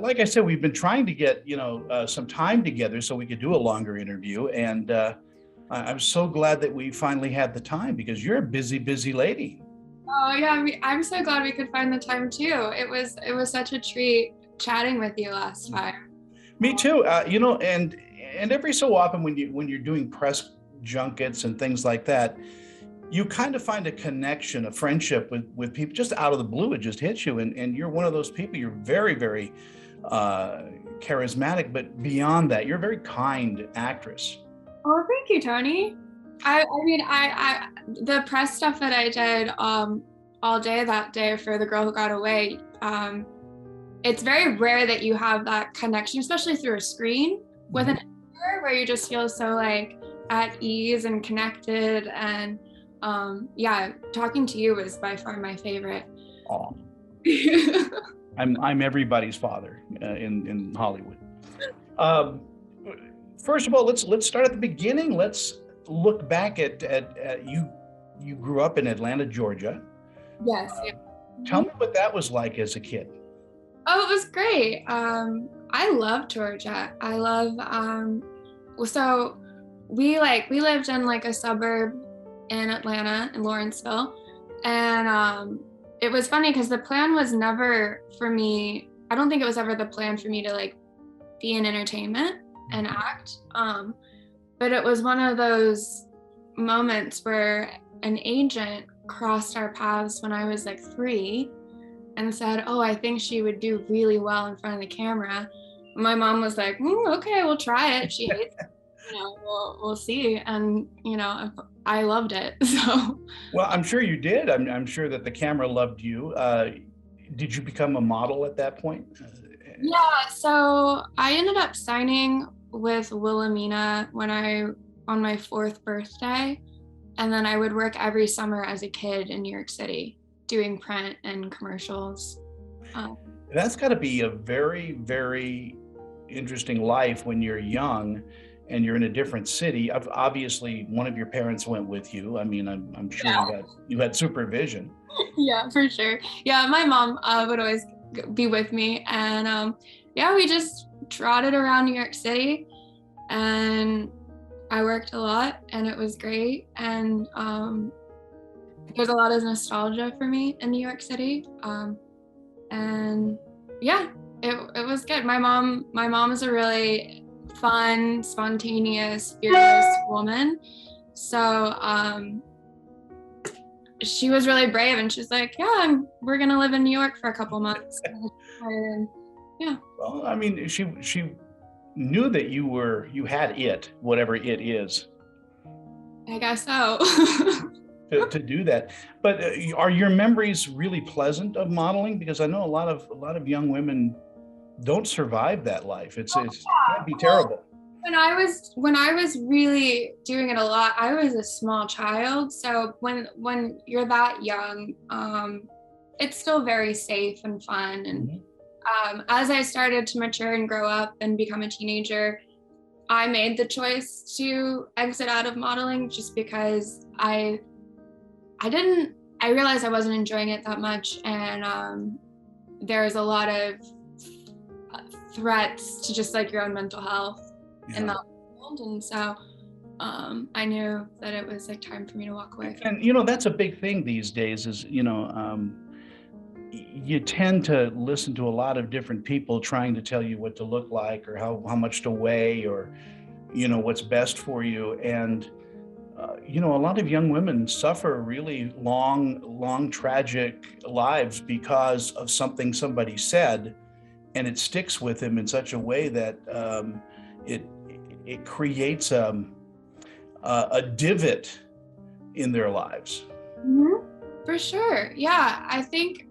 like I said, we've been trying to get, some time together so we could do a longer interview. And I'm so glad that we finally had the time because you're a busy, busy lady. Oh yeah, I'm so glad we could find the time too. It was such a treat chatting with you last time. Me too. And every so often when you're doing press junkets and things like that, you kind of find a connection, a friendship with people just out of the blue. It just hits you, and you're one of those people. You're very, very charismatic, but beyond that, you're a very kind actress. Oh, thank you, Tony. I mean, the press stuff that I did all day that day for The Girl Who Got Away, it's very rare that you have that connection, especially through a screen with an actor where you just feel so like at ease and connected. And yeah, talking to you was by far my favorite. Oh, I'm everybody's father in Hollywood. Um, First of all, let's start at the beginning. Let's look back at you. You grew up in Atlanta, Georgia. Yes. Yeah. Tell me what that was like as a kid. Oh, it was great. I love Georgia. I love so we lived in like a suburb in Atlanta in Lawrenceville. And it was funny because the plan was never for me. I don't think it was ever the plan for me to like be in entertainment and act. But it was one of those moments where an agent crossed our paths when I was like 3 and said, "Oh, I think she would do really well in front of the camera." My mom was like, "Okay, we'll try it. She hates it. We'll see." And I loved it. So. Well, I'm sure you did. I'm sure that the camera loved you. Did you become a model at that point? Yeah, so I ended up signing with Wilhelmina on my 4th birthday, and then I would work every summer as a kid in New York City doing print and commercials. That's got to be a very, very interesting life when you're young and you're in a different city. Obviously, one of your parents went with you. I mean, I'm sure you had supervision. Yeah, for sure. Yeah, my mom would always be with me, and yeah, we just trotted around New York City, and I worked a lot, and it was great. And there's a lot of nostalgia for me in New York City, and yeah, it was good. My mom is a really fun, spontaneous, fearless woman. So she was really brave, and she's like, "Yeah, we're gonna live in New York for a couple months." And yeah. Well, I mean, she knew that you had it, whatever it is. I guess so. to do that. But are your memories really pleasant of modeling? Because I know a lot of young women don't survive that life. It can be terrible. When I was really doing it a lot, I was a small child. So when you're that young, it's still very safe and fun. And as I started to mature and grow up and become a teenager, I made the choice to exit out of modeling just because I realized I wasn't enjoying it that much, and there's a lot of threats to just like your own mental health in that world. And so I knew that it was like time for me to walk away. And that's a big thing these days is, you tend to listen to a lot of different people trying to tell you what to look like or how much to weigh or, what's best for you. And, a lot of young women suffer really long, tragic lives because of something somebody said, and it sticks with them in such a way that it creates a divot in their lives. Mm-hmm. For sure. Yeah, I think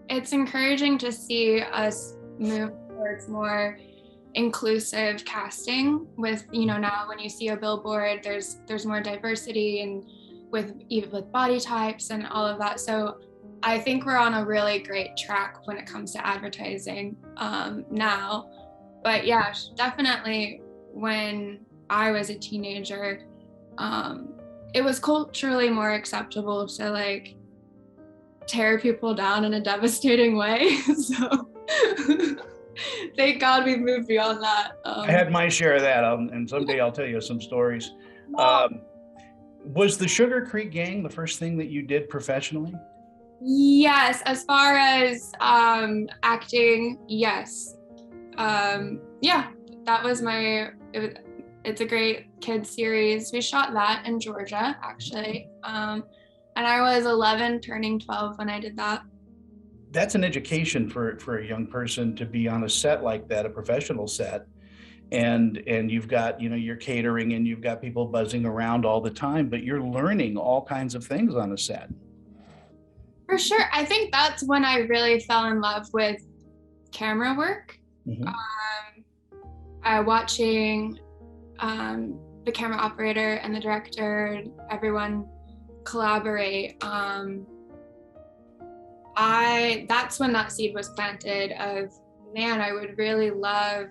it's encouraging to see us move towards more inclusive casting with, now when you see a billboard, there's more diversity and even with body types and all of that. So I think we're on a really great track when it comes to advertising now. But yeah, definitely when I was a teenager, it was culturally more acceptable to like tear people down in a devastating way. So thank God we've moved beyond that. I had my share of that, and someday I'll tell you some stories. Was the Sugar Creek Gang the first thing that you did professionally? Yes, as far as acting, yes. Yeah, that was it's a great kids series. We shot that in Georgia, actually. And I was 11 turning 12 when I did that. That's an education for a young person to be on a set like that, a professional set. And you've got, you're catering and you've got people buzzing around all the time, but you're learning all kinds of things on a set. For sure. I think that's when I really fell in love with camera work. Mm-hmm. Watching the camera operator and the director, everyone collaborate. That's when that seed was planted of, man, I would really love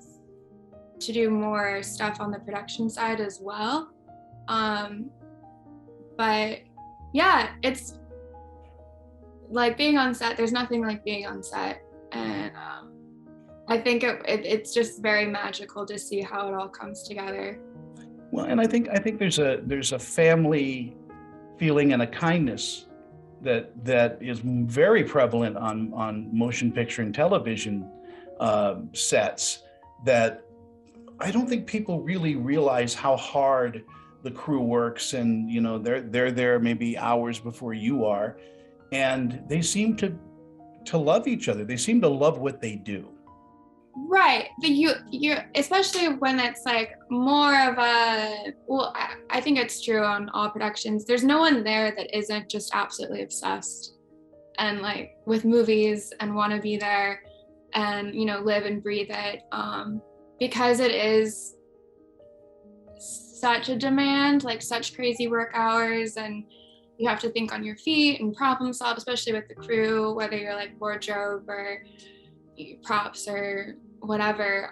to do more stuff on the production side as well. But yeah, it's like being on set. There's nothing like being on set. And I think it's just very magical to see how it all comes together. Well, and I think there's a family feeling and a kindness that is very prevalent on motion picture and television sets, that I don't think people really realize how hard the crew works, and they're there maybe hours before you are, and they seem to love each other. They seem to love what they do. Right. You especially when it's like more of a, well, I think it's true on all productions. There's no one there that isn't just absolutely obsessed and like with movies and want to be there and, live and breathe it. Because it is such a demand, like such crazy work hours, and you have to think on your feet and problem solve, especially with the crew, whether you're like wardrobe or props or whatever.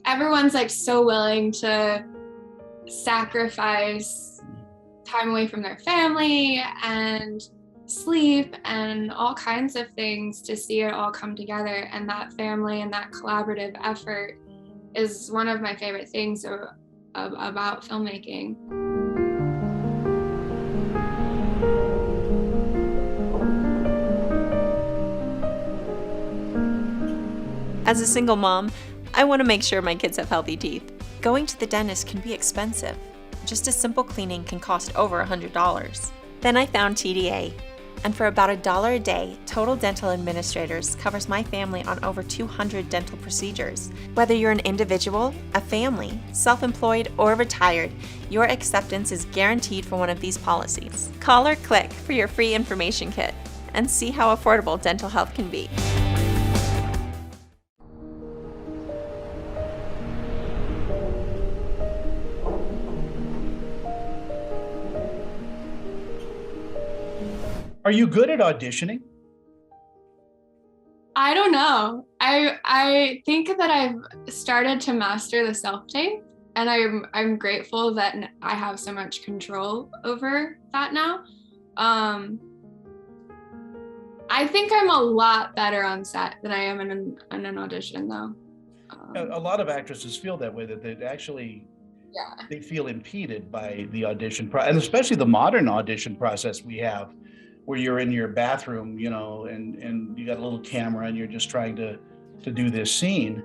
Everyone's like so willing to sacrifice time away from their family and sleep and all kinds of things to see it all come together. And that family and that collaborative effort is one of my favorite things about filmmaking. As a single mom, I want to make sure my kids have healthy teeth. Going to the dentist can be expensive. Just a simple cleaning can cost over $100. Then I found TDA, and for about $1 a day, Total Dental Administrators covers my family on over 200 dental procedures. Whether you're an individual, a family, self-employed, or retired, your acceptance is guaranteed for one of these policies. Call or click for your free information kit and see how affordable dental health can be. Are you good at auditioning? I don't know. I think that I've started to master the self-tape, and I'm grateful that I have so much control over that now. I think I'm a lot better on set than I am in an audition, though. A lot of actresses feel that way, that they actually they feel impeded by the audition process, and especially the modern audition process we have, where you're in your bathroom, and you got a little camera and you're just trying to do this scene.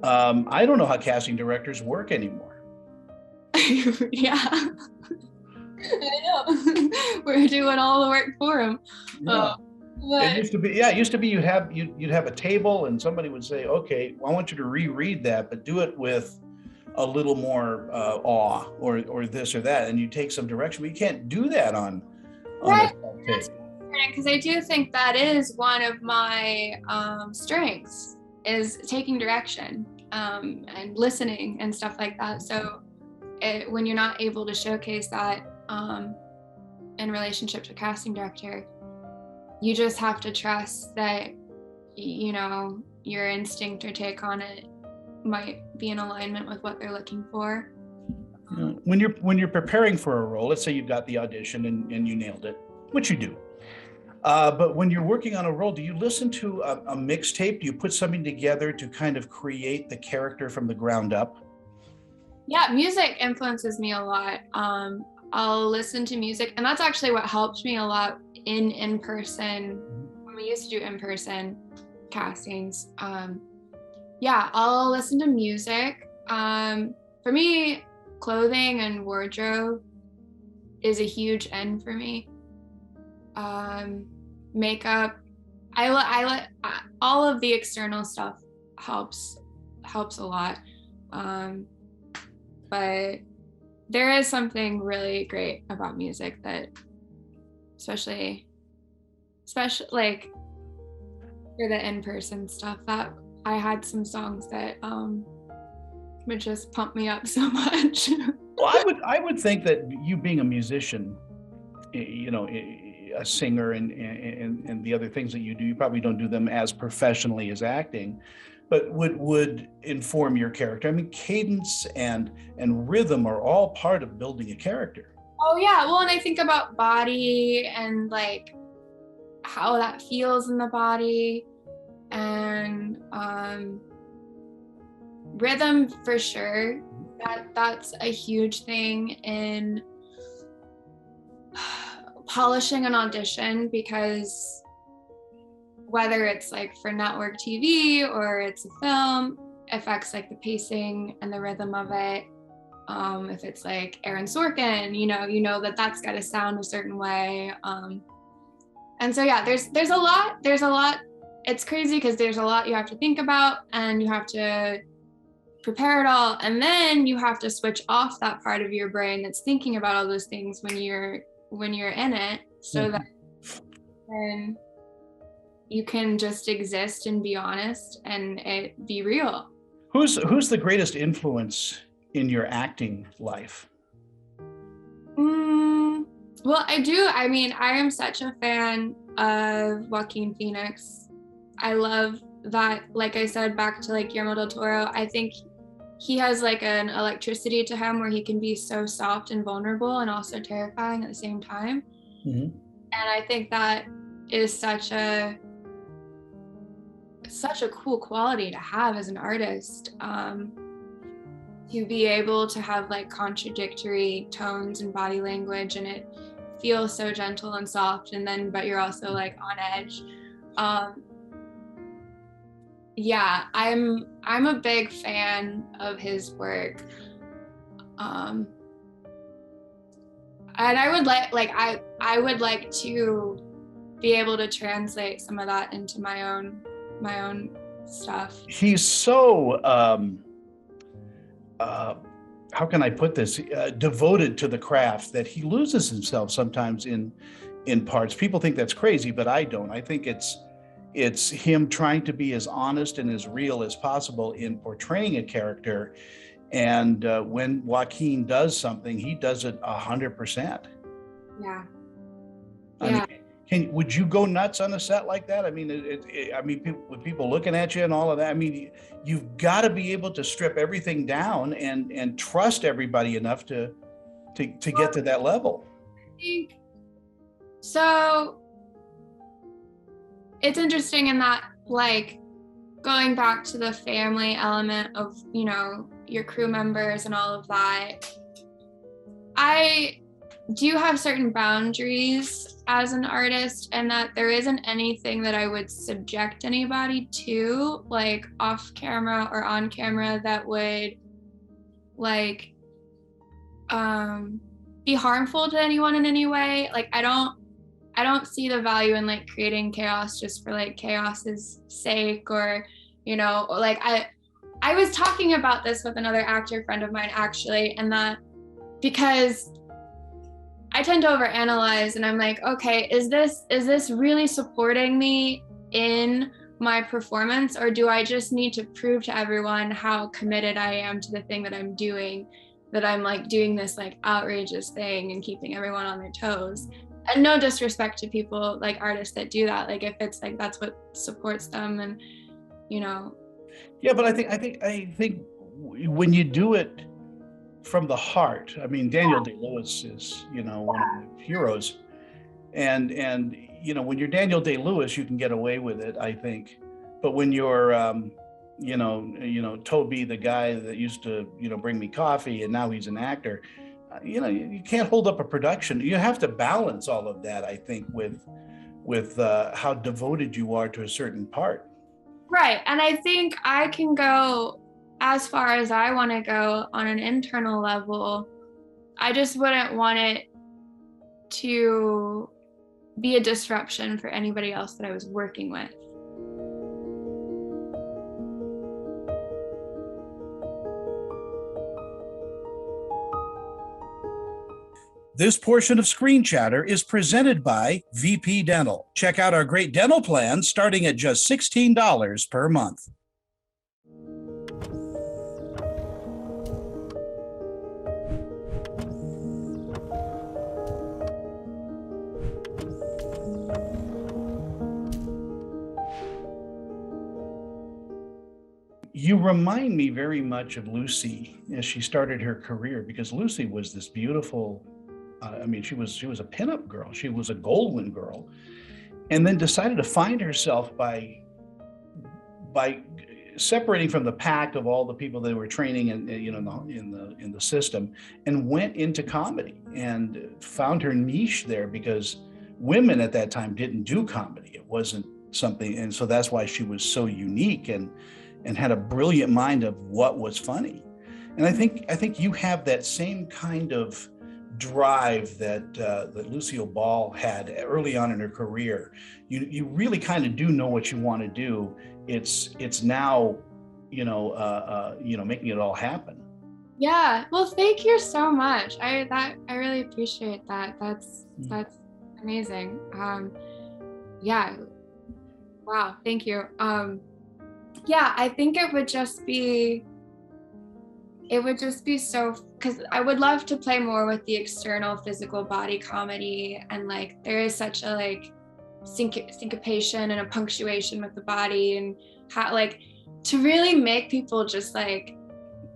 I don't know how casting directors work anymore. Yeah, I know. We're doing all the work for them. Yeah. It used to be you'd have a table and somebody would say, okay, well, I want you to reread that, but do it with a little more awe or this or that, and you take some direction, but you can't do that on right. a tape. Because I do think that is one of my strengths, is taking direction and listening and stuff like that. So when you're not able to showcase that in relationship to a casting director, you just have to trust that, your instinct or take on it might be in alignment with what they're looking for. When you're preparing for a role, let's say you've got the audition and you nailed it, which you do. But when you're working on a role, do you listen to a mixtape? Do you put something together to kind of create the character from the ground up? Yeah, music influences me a lot. I'll listen to music, and that's actually what helped me a lot in person. When we used to do in-person castings. Yeah, I'll listen to music. For me, clothing and wardrobe is a huge end for me. Makeup, all of the external stuff helps a lot. But there is something really great about music that, especially like for the in-person stuff, that I had some songs that would just pump me up so much. Well, I would think that you being a musician, you know, a singer and the other things that you do, you probably don't do them as professionally as acting, but would inform your character. I mean, cadence and rhythm are all part of building a character. Oh yeah, well, and I think about body and like how that feels in the body, and rhythm for sure. That's a huge thing in polishing an audition, because whether it's like for network TV or it's a film, affects like the pacing and the rhythm of it. If it's like Aaron Sorkin, you know that's got to sound a certain way. And so yeah, there's a lot. It's crazy because there's a lot you have to think about, and you have to prepare it all, and then you have to switch off that part of your brain that's thinking about all those things when you're in it, so that then you can just exist and be honest and it be real. Who's the greatest influence in your acting life? Well, I am such a fan of Joaquin Phoenix. I love that, like I said, back to like Guillermo del Toro, I think he has like an electricity to him where he can be so soft and vulnerable and also terrifying at the same time. And I think that is such a cool quality to have as an artist, to be able to have like contradictory tones and body language, and it feels so gentle and soft, and then but you're also like on edge. Yeah, I'm a big fan of his work. And I would I would like to be able to translate some of that into my own stuff. He's so how can I put this? Devoted to the craft that he loses himself sometimes in parts. People think that's crazy, but I don't. I think it's him trying to be as honest and as real as possible in portraying a character. And when Joaquin does something, he does it 100%. Yeah. I mean, would you go nuts on a set like that? I mean, with people looking at you and all of that, I mean, you've got to be able to strip everything down and trust everybody enough to get to that level. I think so. It's interesting in that, like, going back to the family element of, your crew members and all of that, I do have certain boundaries as an artist, and that there isn't anything that I would subject anybody to, like off camera or on camera, that would like be harmful to anyone in any way. Like I don't see the value in like creating chaos just for like chaos's sake, or like I was talking about this with another actor friend of mine actually, and that because I tend to overanalyze, and I'm like, okay, is this really supporting me in my performance, or do I just need to prove to everyone how committed I am to the thing that I'm doing, that I'm like doing this like outrageous thing and keeping everyone on their toes? And no disrespect to people, like artists that do that, like if it's like that's what supports them, and Yeah, but I think when you do it from the heart, I mean, Daniel Day-Lewis is one of the heroes, and when you're Daniel Day-Lewis, you can get away with it, I think. But when you're, Toby, the guy that used to, bring me coffee, and now he's an actor, you can't hold up a production. You have to balance all of that, I think, with how devoted you are to a certain part. Right. And I think I can go as far as I want to go on an internal level. I just wouldn't want it to be a disruption for anybody else that I was working with. This portion of Screen Chatter is presented by VP Dental. Check out our great dental plans starting at just $16 per month. You remind me very much of Lucy as she started her career, because Lucy was this beautiful, she was a pinup girl. She was a Goldwyn girl, and then decided to find herself by separating from the pack of all the people they were training in the system, and went into comedy and found her niche there, because women at that time didn't do comedy. It wasn't something, and so that's why she was so unique and had a brilliant mind of what was funny. And I think you have that same kind of drive that Lucille Ball had early on in her career. You really kind of do know what you want to do. It's now, making it all happen. Yeah. Well, thank you so much. I really appreciate that. That's amazing. Yeah. Wow. Thank you. Yeah, I think it would just be so, because I would love to play more with the external physical body comedy, and like there is such a like syncopation and a punctuation with the body, and how like to really make people just like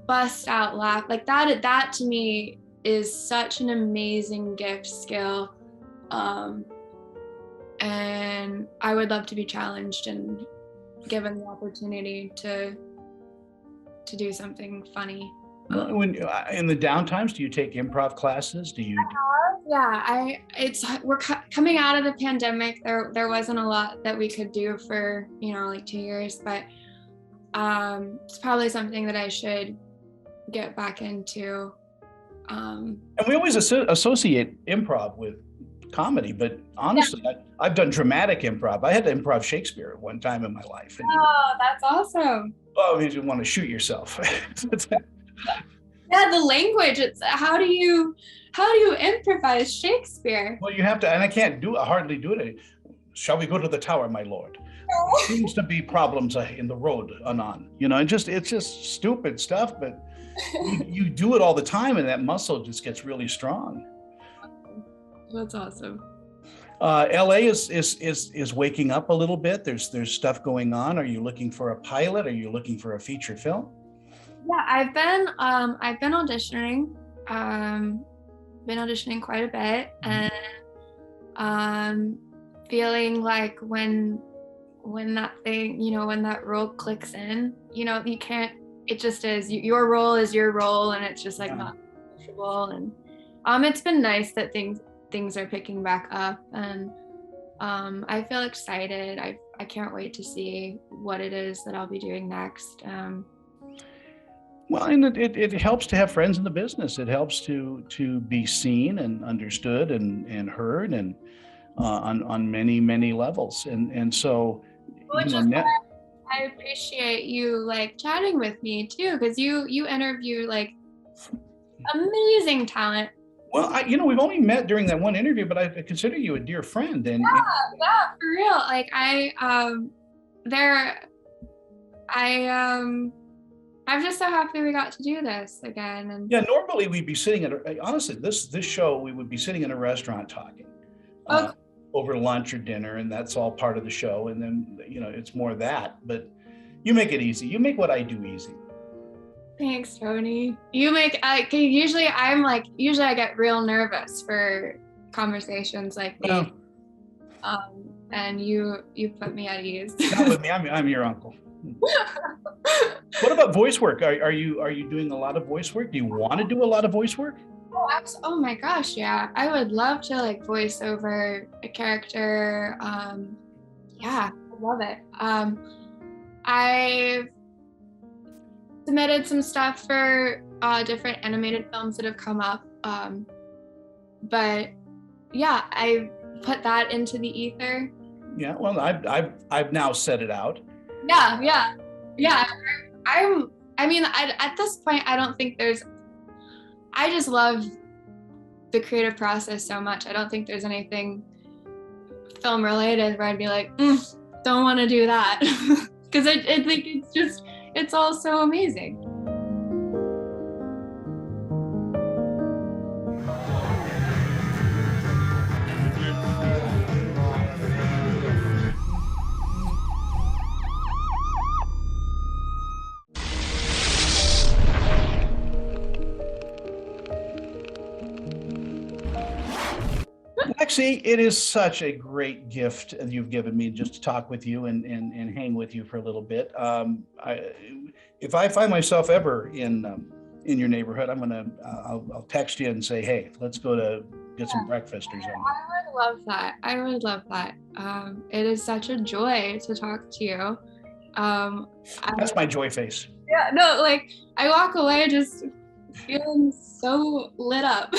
bust out laugh, like that to me is such an amazing gift skill, and I would love to be challenged and given the opportunity to do something funny. When in the downtimes, do you take improv classes? Do you? Yeah, we're coming out of the pandemic. There wasn't a lot that we could do for like 2 years, but it's probably something that I should get back into. And we always associate improv with comedy, but honestly, yeah. I've done dramatic improv. I had to improv Shakespeare at one time in my life. Oh, that's awesome. Oh, you want to shoot yourself. Yeah, the language. It's how do you improvise Shakespeare? Well, you have to, and I can't hardly do it. Shall we go to the tower, my lord? There seems to be problems in the road anon. It's just stupid stuff, but you do it all the time, and that muscle just gets really strong. That's awesome. LA is waking up a little bit. There's stuff going on. Are you looking for a pilot? Are you looking for a feature film? Yeah, I've been auditioning. Been auditioning quite a bit, and feeling like when that thing, when that role clicks in, you can't. It just is. Your role is your role, and it's just like not negotiable. And it's been nice that things are picking back up, and I feel excited. I can't wait to see what it is that I'll be doing next. Well, and it helps to have friends in the business. It helps to be seen and understood and heard, and on many levels. And so, I appreciate you like chatting with me too, because you interview like amazing talent. Well, we've only met during that one interview, but I consider you a dear friend. And yeah, for real. Like I'm just so happy we got to do this again. And yeah, normally we'd be sitting honestly, this show, we would be sitting in a restaurant talking over lunch or dinner, and that's all part of the show. And then, it's more that, but you make it easy. You make what I do easy. Thanks, Tony. Usually I get real nervous for conversations like these. And you put me at ease. Not with me. I'm your uncle. What about voice work? Are you doing a lot of voice work? Do you want to do a lot of voice work? Oh, oh my gosh, yeah. I would love to like voice over a character. Yeah, I love it. I've submitted some stuff for different animated films that have come up. But yeah, I put that into the ether. Yeah, well, I've now set it out. Yeah. I mean, at this point, I don't think I just love the creative process so much. I don't think there's anything film related where I'd be like, don't want to do that. Because I think it's all so amazing. Lexi, it is such a great gift that you've given me just to talk with you and hang with you for a little bit. If I find myself ever in your neighborhood, I'll text you and say, hey, let's go to get some breakfast or something. I would love that. I would love that. It is such a joy to talk to you. That's my joy face. Yeah, no, like I walk away just feeling so lit up.